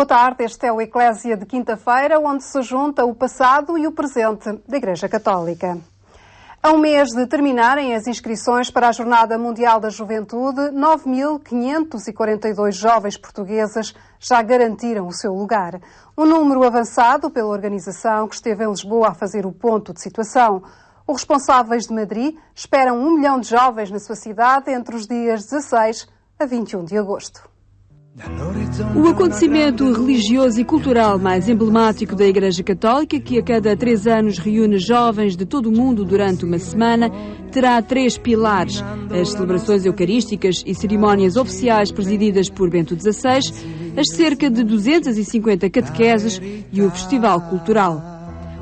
Boa tarde, este é o Eclésia de quinta-feira, onde se junta o passado e o presente da Igreja Católica. A um mês de terminarem as inscrições para a Jornada Mundial da Juventude, 9.542 jovens portuguesas já garantiram o seu lugar. Um número avançado pela organização que esteve em Lisboa a fazer o ponto de situação. Os responsáveis de Madrid esperam 1 milhão de jovens na sua cidade entre os dias 16 a 21 de agosto. O acontecimento religioso e cultural mais emblemático da Igreja Católica, que a cada 3 anos reúne jovens de todo o mundo durante uma semana, terá 3 pilares: as celebrações eucarísticas e cerimónias oficiais presididas por Bento XVI, as cerca de 250 catequeses e o Festival Cultural.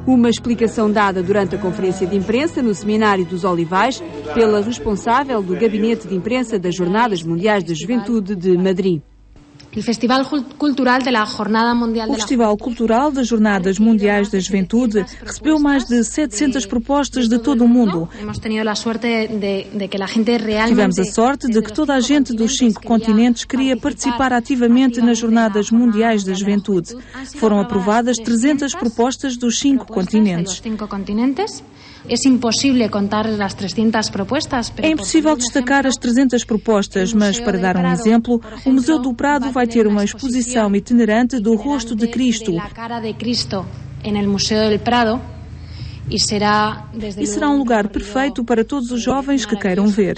Uma explicação dada durante a conferência de imprensa no Seminário dos Olivais pela responsável do Gabinete de Imprensa das Jornadas Mundiais da Juventude de Madrid. O Festival Cultural das Jornadas Mundiais da Juventude recebeu mais de 700 propostas de todo o mundo. Tivemos a sorte de que toda a gente dos 5 continentes queria participar ativamente nas Jornadas Mundiais da Juventude. Foram aprovadas 300 propostas dos 5 continentes. É impossível destacar as 300 propostas, mas para dar um exemplo, o Museu do Prado vai ter uma exposição itinerante do rosto de Cristo. E será um lugar perfeito para todos os jovens que queiram ver.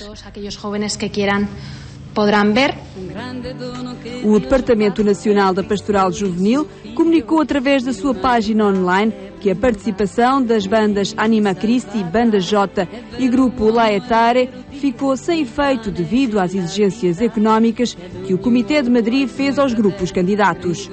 O Departamento Nacional da Pastoral Juvenil comunicou através da sua página online que a participação das bandas Anima Christi, Banda J e Grupo Laetare ficou sem efeito devido às exigências económicas que o Comitê de Madrid fez aos grupos candidatos.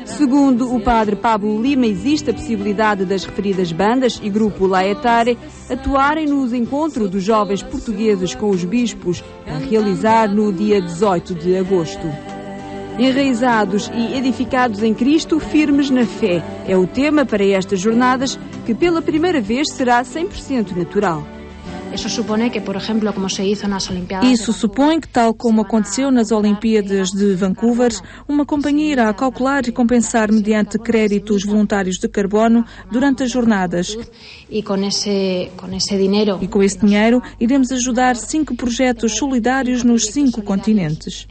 Segundo o padre Pablo Lima, existe a possibilidade das referidas bandas e Grupo Laetare atuarem nos encontros dos jovens portugueses com os bispos a realizar no dia 18 de agosto. Enraizados e edificados em Cristo, firmes na fé, é o tema para estas jornadas, que pela primeira vez será 100% natural. Isso supõe que, tal como aconteceu nas Olimpíadas de Vancouver, uma companhia irá calcular e compensar mediante créditos voluntários de carbono durante as jornadas. E com esse dinheiro iremos ajudar 5 projetos solidários nos 5 continentes.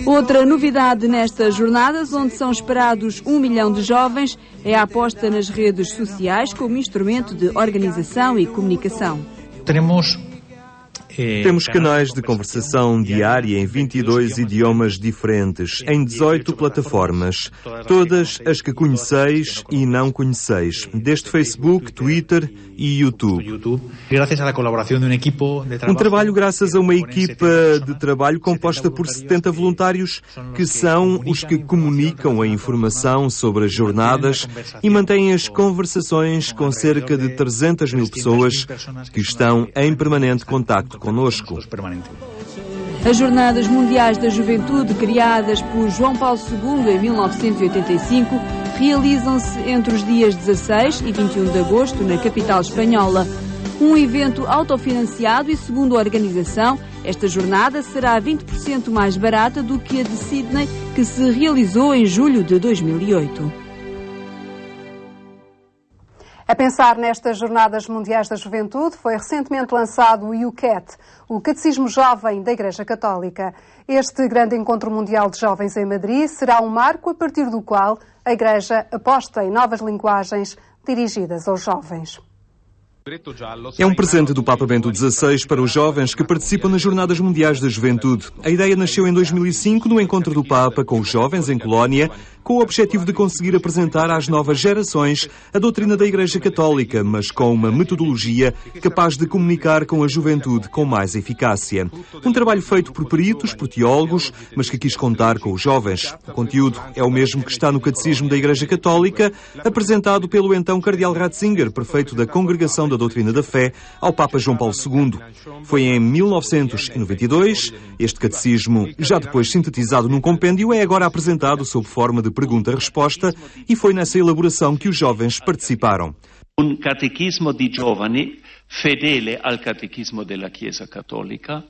Outra novidade nestas jornadas, onde são esperados 1 milhão de jovens, é a aposta nas redes sociais como instrumento de organização e comunicação. Temos canais de conversação diária em 22 idiomas diferentes, em 18 plataformas, todas as que conheceis e não conheceis, desde Facebook, Twitter e YouTube. Um trabalho graças a uma equipa de trabalho composta por 70 voluntários, que são os que comunicam a informação sobre as jornadas e mantêm as conversações com cerca de 300 mil pessoas que estão em permanente contacto conosco. As Jornadas Mundiais da Juventude, criadas por João Paulo II em 1985, realizam-se entre os dias 16 e 21 de agosto na capital espanhola. Um evento autofinanciado e, segundo a organização, esta jornada será 20% mais barata do que a de Sydney, que se realizou em julho de 2008. A pensar nestas Jornadas Mundiais da Juventude, foi recentemente lançado o UCAT, o Catecismo Jovem da Igreja Católica. Este grande encontro mundial de jovens em Madrid será um marco a partir do qual a Igreja aposta em novas linguagens dirigidas aos jovens. É um presente do Papa Bento XVI para os jovens que participam nas Jornadas Mundiais da Juventude. A ideia nasceu em 2005 no encontro do Papa com os jovens em Colónia, com o objetivo de conseguir apresentar às novas gerações a doutrina da Igreja Católica, mas com uma metodologia capaz de comunicar com a juventude com mais eficácia. Um trabalho feito por peritos, por teólogos, mas que quis contar com os jovens. O conteúdo é o mesmo que está no Catecismo da Igreja Católica, apresentado pelo então Cardeal Ratzinger, prefeito da Congregação da Doutrina da Fé, ao Papa João Paulo II. Foi em 1992. Este catecismo, já depois sintetizado num compêndio, é agora apresentado sob forma de pergunta-resposta e foi nessa elaboração que os jovens participaram. Un catecismo di giovani fedele al catecismo della Chiesa Cattolica.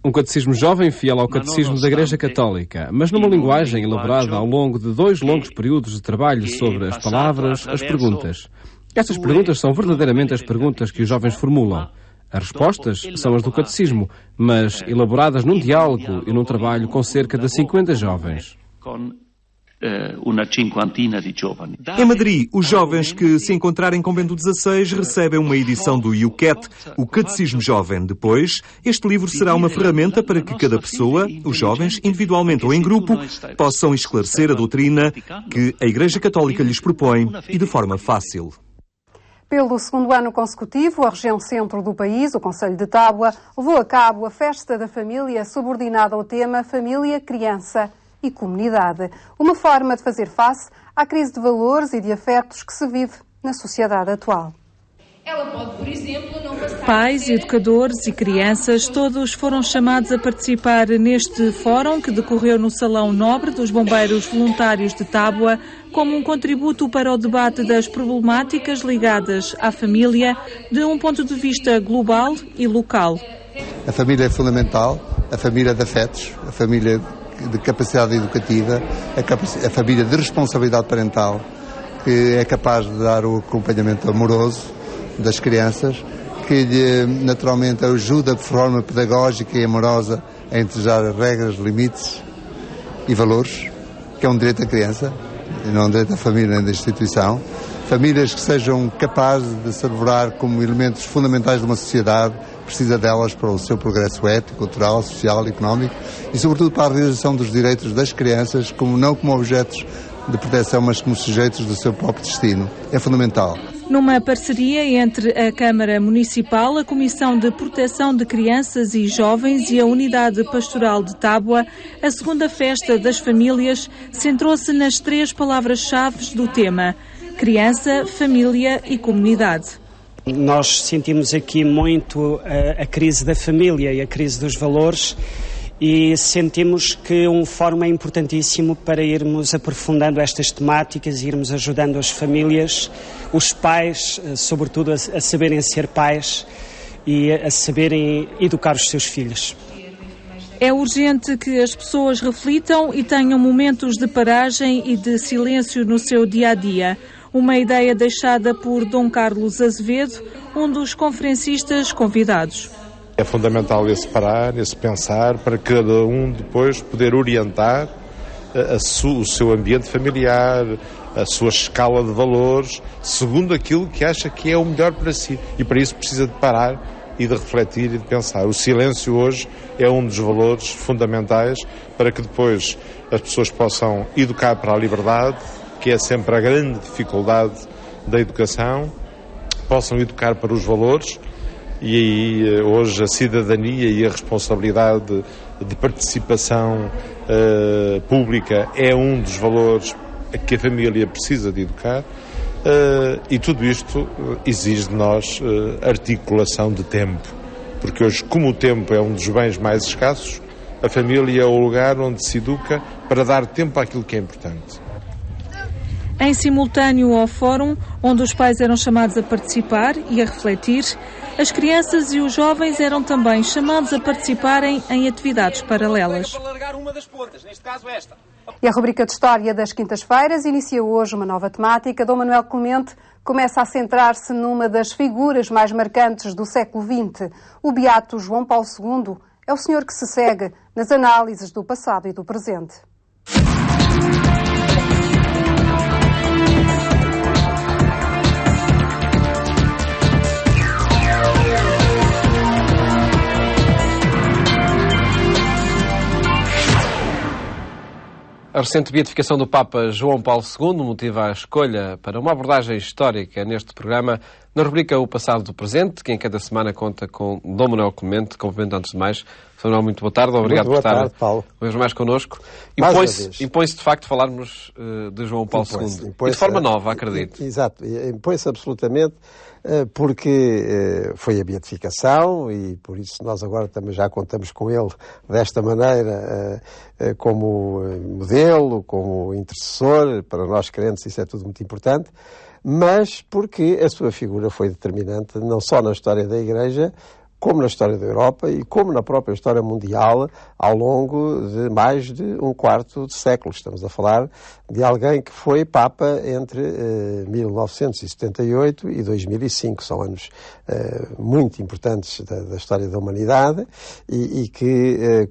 Um catecismo jovem fiel ao catecismo da Igreja Católica, mas numa linguagem elaborada ao longo de 2 longos períodos de trabalho sobre as palavras, as perguntas. Estas perguntas são verdadeiramente as perguntas que os jovens formulam. As respostas são as do catecismo, mas elaboradas num diálogo e num trabalho com cerca de 50 jovens. Em Madrid, os jovens que se encontrarem com Bento XVI recebem uma edição do IUCAT, o Catecismo Jovem. Depois, este livro será uma ferramenta para que cada pessoa, os jovens, individualmente ou em grupo, possam esclarecer a doutrina que a Igreja Católica lhes propõe e de forma fácil. Pelo 2º ano consecutivo, a região centro do país, o concelho de Tábua, levou a cabo a Festa da Família subordinada ao tema Família, Criança e Comunidade. Uma forma de fazer face à crise de valores e de afetos que se vive na sociedade atual. Ela pode, por exemplo, não bastar... Pais, educadores e crianças, todos foram chamados a participar neste fórum que decorreu no Salão Nobre dos Bombeiros Voluntários de Tábua como um contributo para o debate das problemáticas ligadas à família de um ponto de vista global e local. A família é fundamental, a família de afetos, a família de capacidade educativa, a família de responsabilidade parental, que é capaz de dar o acompanhamento amoroso das crianças, que lhe naturalmente ajuda de forma pedagógica e amorosa a integrar regras, limites e valores, que é um direito da criança, e não um direito da família nem da instituição. Famílias que sejam capazes de se elaborar como elementos fundamentais de uma sociedade, precisa delas para o seu progresso ético, cultural, social, económico e sobretudo para a realização dos direitos das crianças, não como objetos de proteção, mas como sujeitos do seu próprio destino. É fundamental. Numa parceria entre a Câmara Municipal, a Comissão de Proteção de Crianças e Jovens e a Unidade Pastoral de Tábua, a segunda Festa das Famílias centrou-se nas 3 palavras-chave do tema: criança, família e comunidade. Nós sentimos aqui muito a crise da família e a crise dos valores e sentimos que um fórum é importantíssimo para irmos aprofundando estas temáticas e irmos ajudando as famílias, os pais, sobretudo, a saberem ser pais e a saberem educar os seus filhos. É urgente que as pessoas reflitam e tenham momentos de paragem e de silêncio no seu dia-a-dia. Uma ideia deixada por Dom Carlos Azevedo, um dos conferencistas convidados. É fundamental esse parar, esse pensar, para cada um depois poder orientar o seu ambiente familiar, a sua escala de valores, segundo aquilo que acha que é o melhor para si. E para isso precisa de parar e de refletir e de pensar. O silêncio hoje é um dos valores fundamentais para que depois as pessoas possam educar para a liberdade, que é sempre a grande dificuldade da educação, possam educar para os valores e aí hoje a cidadania e a responsabilidade de participação pública é um dos valores que a família precisa de educar e tudo isto exige de nós articulação de tempo, porque hoje, como o tempo é um dos bens mais escassos, a família é o lugar onde se educa para dar tempo àquilo que é importante. Em simultâneo ao fórum, onde os pais eram chamados a participar e a refletir, as crianças e os jovens eram também chamados a participarem em atividades paralelas. E a rubrica de História das Quintas-Feiras inicia hoje uma nova temática. Dom Manuel Clemente começa a centrar-se numa das figuras mais marcantes do século XX. O beato João Paulo II é o senhor que se segue nas análises do passado e do presente. A recente beatificação do Papa João Paulo II motiva a escolha para uma abordagem histórica neste programa, na rubrica O Passado do Presente, que em cada semana conta com Dom Manuel Clemente. Cumprimento antes de mais. Sr. Manuel, muito boa tarde. Obrigado por estar uma vez mais connosco. Impõe-se de facto falarmos de João Paulo II. E de forma nova, acredito. Exato. Impõe-se absolutamente porque foi a beatificação e por isso nós agora também já contamos com ele desta maneira como modelo, como intercessor. Para nós crentes isso é tudo muito importante, mas porque a sua figura foi determinante não só na história da Igreja, como na história da Europa e como na própria história mundial ao longo de mais de um quarto de século. Estamos a falar de alguém que foi Papa entre 1978 e 2005. São anos muito importantes da história da humanidade e que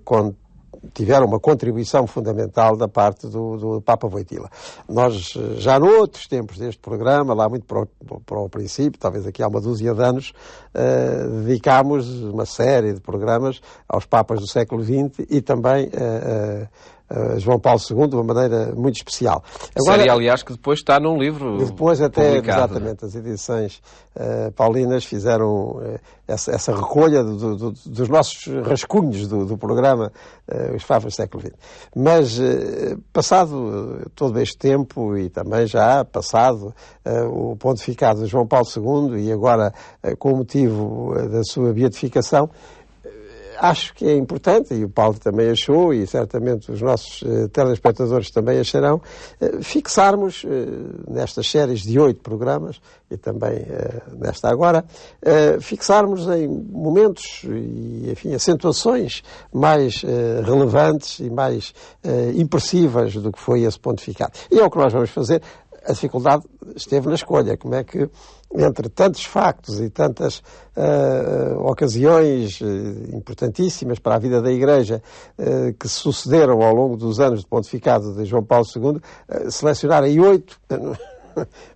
tiveram uma contribuição fundamental da parte do Papa Wojtyła. Nós, já noutros tempos deste programa, lá muito para o princípio, talvez aqui há uma dúzia de anos, dedicámos uma série de programas aos Papas do século XX e também João Paulo II de uma maneira muito especial. Agora, série, aliás, que depois está num livro depois até, publicado. Exatamente, as edições paulinas fizeram essa recolha dos nossos rascunhos do programa, os Papas do século XX. Mas, passado todo este tempo e também já passado o pontificado de João Paulo II e agora com o motivo da sua beatificação, acho que é importante, e o Paulo também achou, e certamente os nossos telespectadores também acharão, fixarmos nestas séries de 8 programas, e também nesta agora, fixarmos em momentos e, enfim, acentuações mais relevantes e mais impressivas do que foi esse pontificado. E é o que nós vamos fazer. A dificuldade esteve na escolha. Como é que, entre tantos factos e tantas ocasiões importantíssimas para a vida da Igreja que se sucederam ao longo dos anos de pontificado de João Paulo II, selecionar aí 8...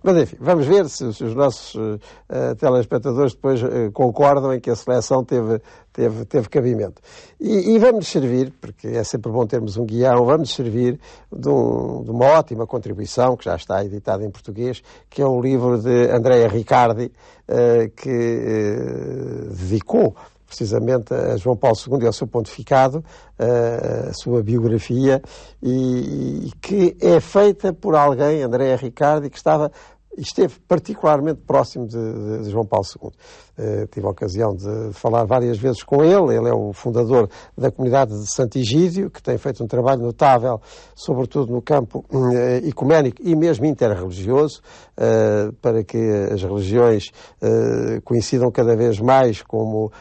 Mas enfim, vamos ver se os nossos telespectadores depois concordam em que a seleção teve cabimento. E vamos servir, porque é sempre bom termos um guião, vamos servir de uma ótima contribuição, que já está editada em português, que é o livro de Andrea Riccardi, que dedicou precisamente a João Paulo II e ao seu pontificado, a sua biografia, e que é feita por alguém, Andrea Riccardi, que esteve particularmente próximo de João Paulo II. Tive a ocasião de falar várias vezes com ele. Ele é o fundador da comunidade de Sant'Egidio, que tem feito um trabalho notável, sobretudo no campo ecuménico e mesmo interreligioso, para que as religiões coincidam cada vez mais como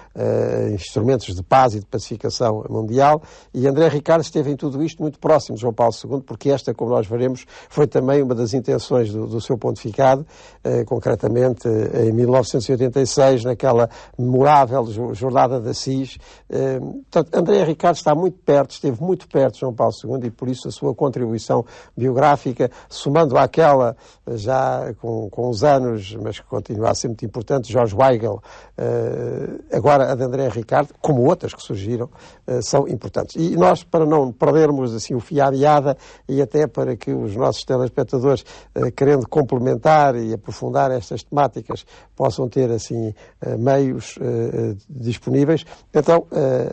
instrumentos de paz e de pacificação mundial. E André Riccardi esteve em tudo isto muito próximo de João Paulo II, porque esta, como nós veremos, foi também uma das intenções do seu pontificado, concretamente em 1986, naquela memorável jornada de Assis. Portanto, André Riccardi está muito perto, esteve muito perto de João Paulo II e por isso a sua contribuição biográfica, somando àquela já com os anos, mas que continua a ser muito importante, George Weigel, agora a de André Riccardi, como outras que surgiram, são importantes. E nós, para não perdermos assim o fio à meada e até para que os nossos telespectadores, querendo complementar e aprofundar estas temáticas, possam ter assim meios disponíveis. Então,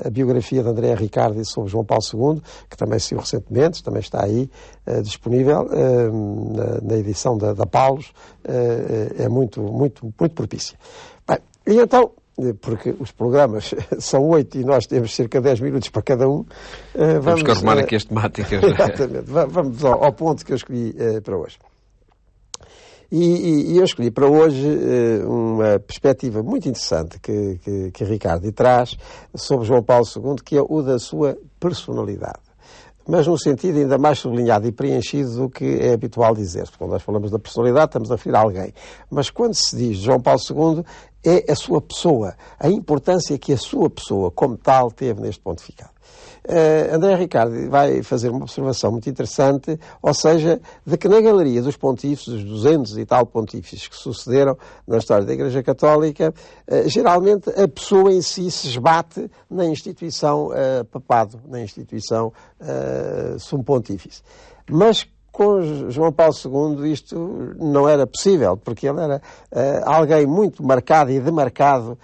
a biografia de André Riccardi sobre João Paulo II, que também saiu recentemente, também está aí disponível na edição da Paulus, é muito propícia. Bem, e então, porque os programas são 8 e nós temos cerca de 10 minutos para cada um, vamos que arrumar aqui as temáticas. Exatamente. Vamos ao ponto que eu escolhi para hoje. E eu escolhi para hoje uma perspectiva muito interessante que Riccardi traz sobre João Paulo II, que é o da sua personalidade. Mas num sentido ainda mais sublinhado e preenchido do que é habitual dizer. Quando nós falamos da personalidade, estamos a referir a alguém. Mas quando se diz João Paulo II, é a sua pessoa, a importância que a sua pessoa, como tal, teve neste pontificado. André Riccardi vai fazer uma observação muito interessante, ou seja, de que na galeria dos pontífices, dos 200 e tal pontífices que sucederam na história da Igreja Católica, geralmente a pessoa em si se esbate na instituição papado, na instituição sumo pontífice. Mas com João Paulo II isto não era possível, porque ele era alguém muito marcado e demarcado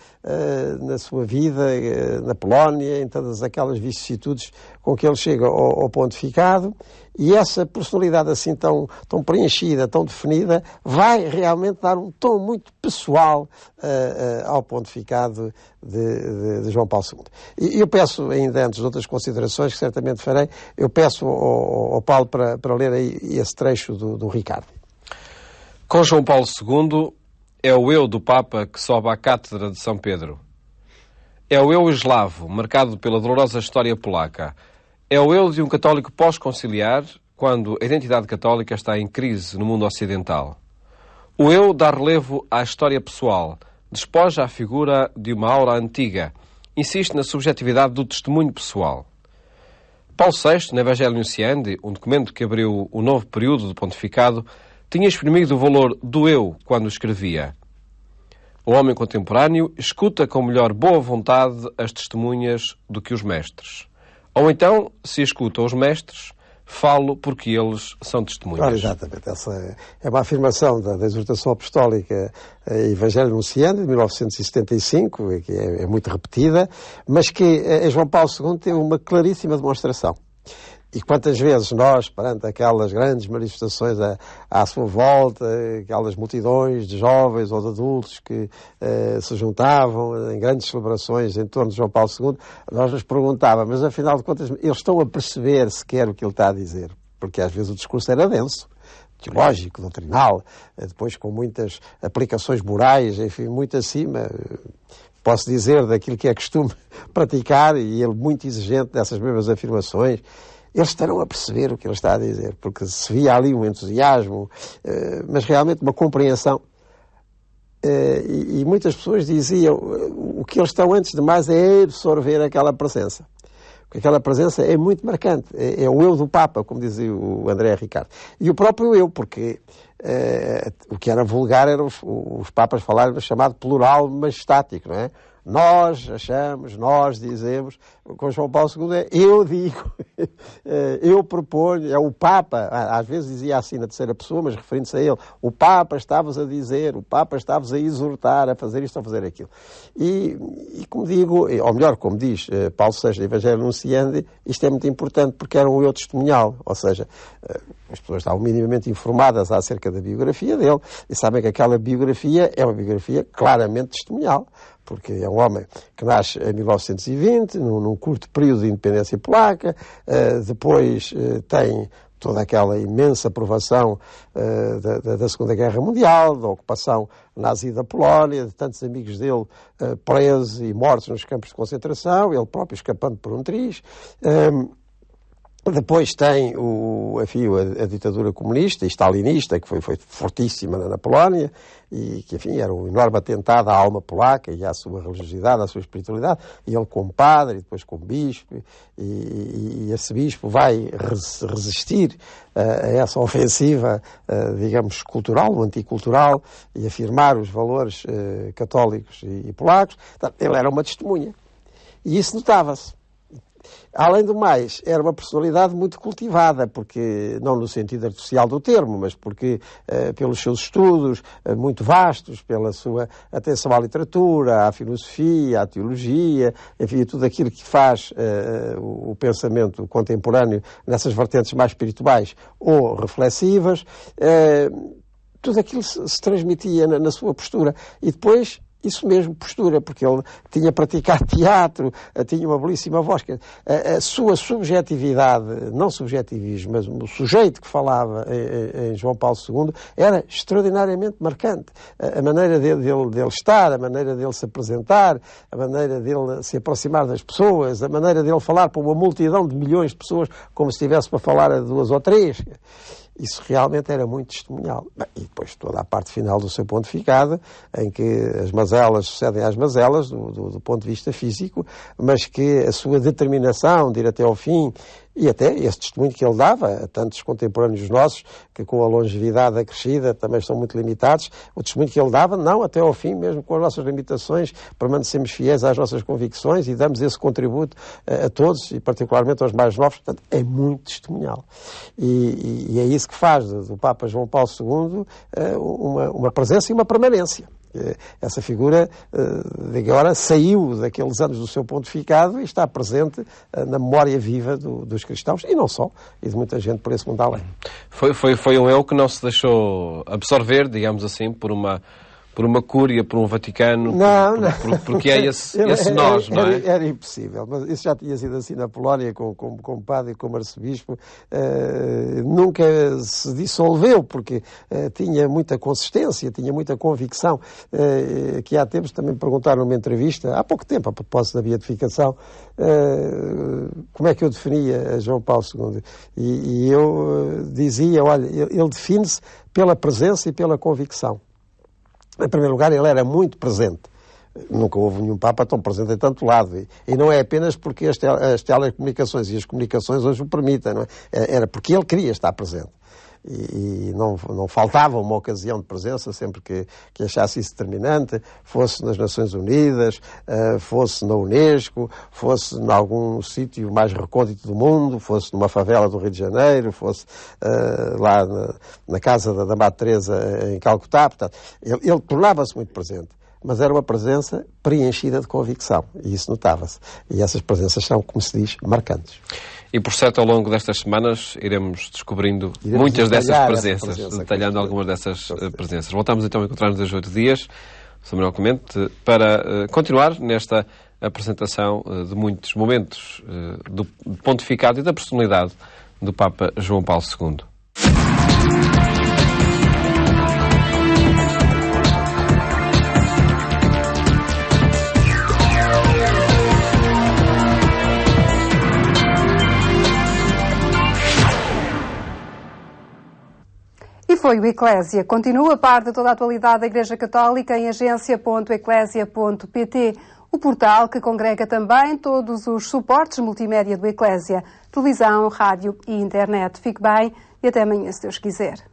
na sua vida, na Polónia, em todas aquelas vicissitudes com que ele chega ao pontificado, e essa personalidade assim tão preenchida, tão definida, vai realmente dar um tom muito pessoal ao pontificado de João Paulo II. E eu peço, ainda antes de outras considerações que certamente farei, eu peço ao Paulo para ler aí esse trecho do Riccardi. Com João Paulo II é o eu do Papa que sobe à cátedra de São Pedro. É o eu eslavo, marcado pela dolorosa história polaca. É o eu de um católico pós-conciliar, quando a identidade católica está em crise no mundo ocidental. O eu dá relevo à história pessoal, despoja a figura de uma aura antiga, insiste na subjetividade do testemunho pessoal. Paulo VI, no Evangelho Nunciandi, um documento que abriu o novo período do pontificado, tinha exprimido o valor do eu quando escrevia. O homem contemporâneo escuta com melhor boa vontade as testemunhas do que os mestres. Ou então, se escuta os mestres, falo porque eles são testemunhas. Claro, exatamente. Essa é uma afirmação da exortação apostólica Evangelho Nunciandi, de 1975, que é muito repetida, mas que em João Paulo II teve uma claríssima demonstração. E quantas vezes nós, perante aquelas grandes manifestações à sua volta, aquelas multidões de jovens ou de adultos que se juntavam em grandes celebrações em torno de João Paulo II, nós nos perguntávamos, mas afinal de contas, eles estão a perceber sequer o que ele está a dizer? Porque às vezes o discurso era denso, teológico, doutrinal, depois com muitas aplicações morais, enfim, muito acima, posso dizer, daquilo que é costume praticar, e ele muito exigente dessas mesmas afirmações. Eles estarão a perceber o que ele está a dizer, porque se via ali um entusiasmo, mas realmente uma compreensão. E muitas pessoas diziam, o que eles estão antes de mais é absorver aquela presença. Porque aquela presença é muito marcante. É o eu do Papa, como dizia o André Ricardo. E o próprio eu, porque o que era vulgar era os Papas falarem chamado plural majestático, não é? Nós achamos, nós dizemos, com João Paulo II é eu digo, eu proponho, é o Papa, às vezes dizia assim na terceira pessoa, mas referindo-se a ele, o Papa está-vos a dizer, o Papa está-vos a exortar a fazer isto ou a fazer aquilo. E como digo, ou melhor, como diz Paulo VI no Evangelho Nunciandi, isto é muito importante porque era um eu testemunhal, ou seja, as pessoas estavam minimamente informadas acerca da biografia dele e sabem que aquela biografia é uma biografia claramente testemunhal, porque é um homem que nasce em 1920, num curto período de independência polaca, depois tem toda aquela imensa provação da Segunda Guerra Mundial, da ocupação nazi da Polónia, de tantos amigos dele presos e mortos nos campos de concentração, ele próprio escapando por um triz. Depois tem a ditadura comunista e stalinista, que foi fortíssima na Polónia, e que, enfim, era um enorme atentado à alma polaca e à sua religiosidade, à sua espiritualidade, e ele como padre, e depois como bispo, e esse bispo vai resistir a essa ofensiva, digamos, cultural, anticultural, e afirmar os valores católicos e polacos. Portanto, ele era uma testemunha. E isso notava-se. Além do mais, era uma personalidade muito cultivada, porque, não no sentido artificial do termo, mas porque, pelos seus estudos muito vastos, pela sua atenção à literatura, à filosofia, à teologia, enfim, tudo aquilo que faz o pensamento contemporâneo nessas vertentes mais espirituais ou reflexivas, tudo aquilo se transmitia na sua postura. E depois, isso mesmo, postura, porque ele tinha praticado teatro, tinha uma belíssima voz. A sua subjetividade, não subjetivismo, mas o sujeito que falava em João Paulo II era extraordinariamente marcante. A maneira dele estar, a maneira dele se apresentar, a maneira dele se aproximar das pessoas, a maneira dele falar para uma multidão de milhões de pessoas como se estivesse para falar a duas ou três. Isso realmente era muito testemunhal. E depois toda a parte final do seu pontificado, em que as mazelas sucedem às mazelas, do ponto de vista físico, mas que a sua determinação de ir até ao fim, e até esse testemunho que ele dava a tantos contemporâneos nossos, que com a longevidade acrescida também são muito limitados, o testemunho que ele dava, não até ao fim, mesmo com as nossas limitações, permanecemos fiéis às nossas convicções e damos esse contributo a todos, e particularmente aos mais novos. Portanto, é muito testemunhal. E é isso que faz do Papa João Paulo II uma presença e uma permanência. Essa figura de agora saiu daqueles anos do seu pontificado e está presente na memória viva dos cristãos, e não só, e de muita gente por esse mundo além. Foi um eu que não se deixou absorver, digamos assim, por uma por uma cúria, por um Vaticano, porque é esse nós, não é? Era impossível, mas isso já tinha sido assim na Polónia, como padre e como arcebispo, nunca se dissolveu, porque tinha muita consistência, tinha muita convicção, que há tempos também perguntaram numa entrevista, há pouco tempo, a propósito da beatificação, como é que eu definia João Paulo II, e eu dizia, olha, ele define-se pela presença e pela convicção. Em primeiro lugar, ele era muito presente. Nunca houve nenhum Papa tão presente em tanto lado. E não é apenas porque as telecomunicações e as comunicações hoje o permitem, não é? Era porque ele queria estar presente. E não faltava uma ocasião de presença sempre que achasse isso determinante, fosse nas Nações Unidas, fosse na Unesco, fosse em algum sítio mais recôndito do mundo, fosse numa favela do Rio de Janeiro, fosse lá na casa da Madre Teresa em Calcutá. Portanto, ele tornava-se muito presente. Mas era uma presença preenchida de convicção, e isso notava-se. E essas presenças são, como se diz, marcantes. E, por certo, ao longo destas semanas iremos descobrindo muitas dessas presenças, detalhando algumas dessas presenças. Voltamos então a encontrar-nos a 8 dias, Sr. Manuel Clemente, para continuar nesta apresentação de muitos momentos do pontificado e da personalidade do Papa João Paulo II. Foi o Eclésia. Continua a par de toda a atualidade da Igreja Católica em agência.eclésia.pt, o portal que congrega também todos os suportes multimédia do Eclésia, televisão, rádio e internet. Fique bem e até amanhã, se Deus quiser.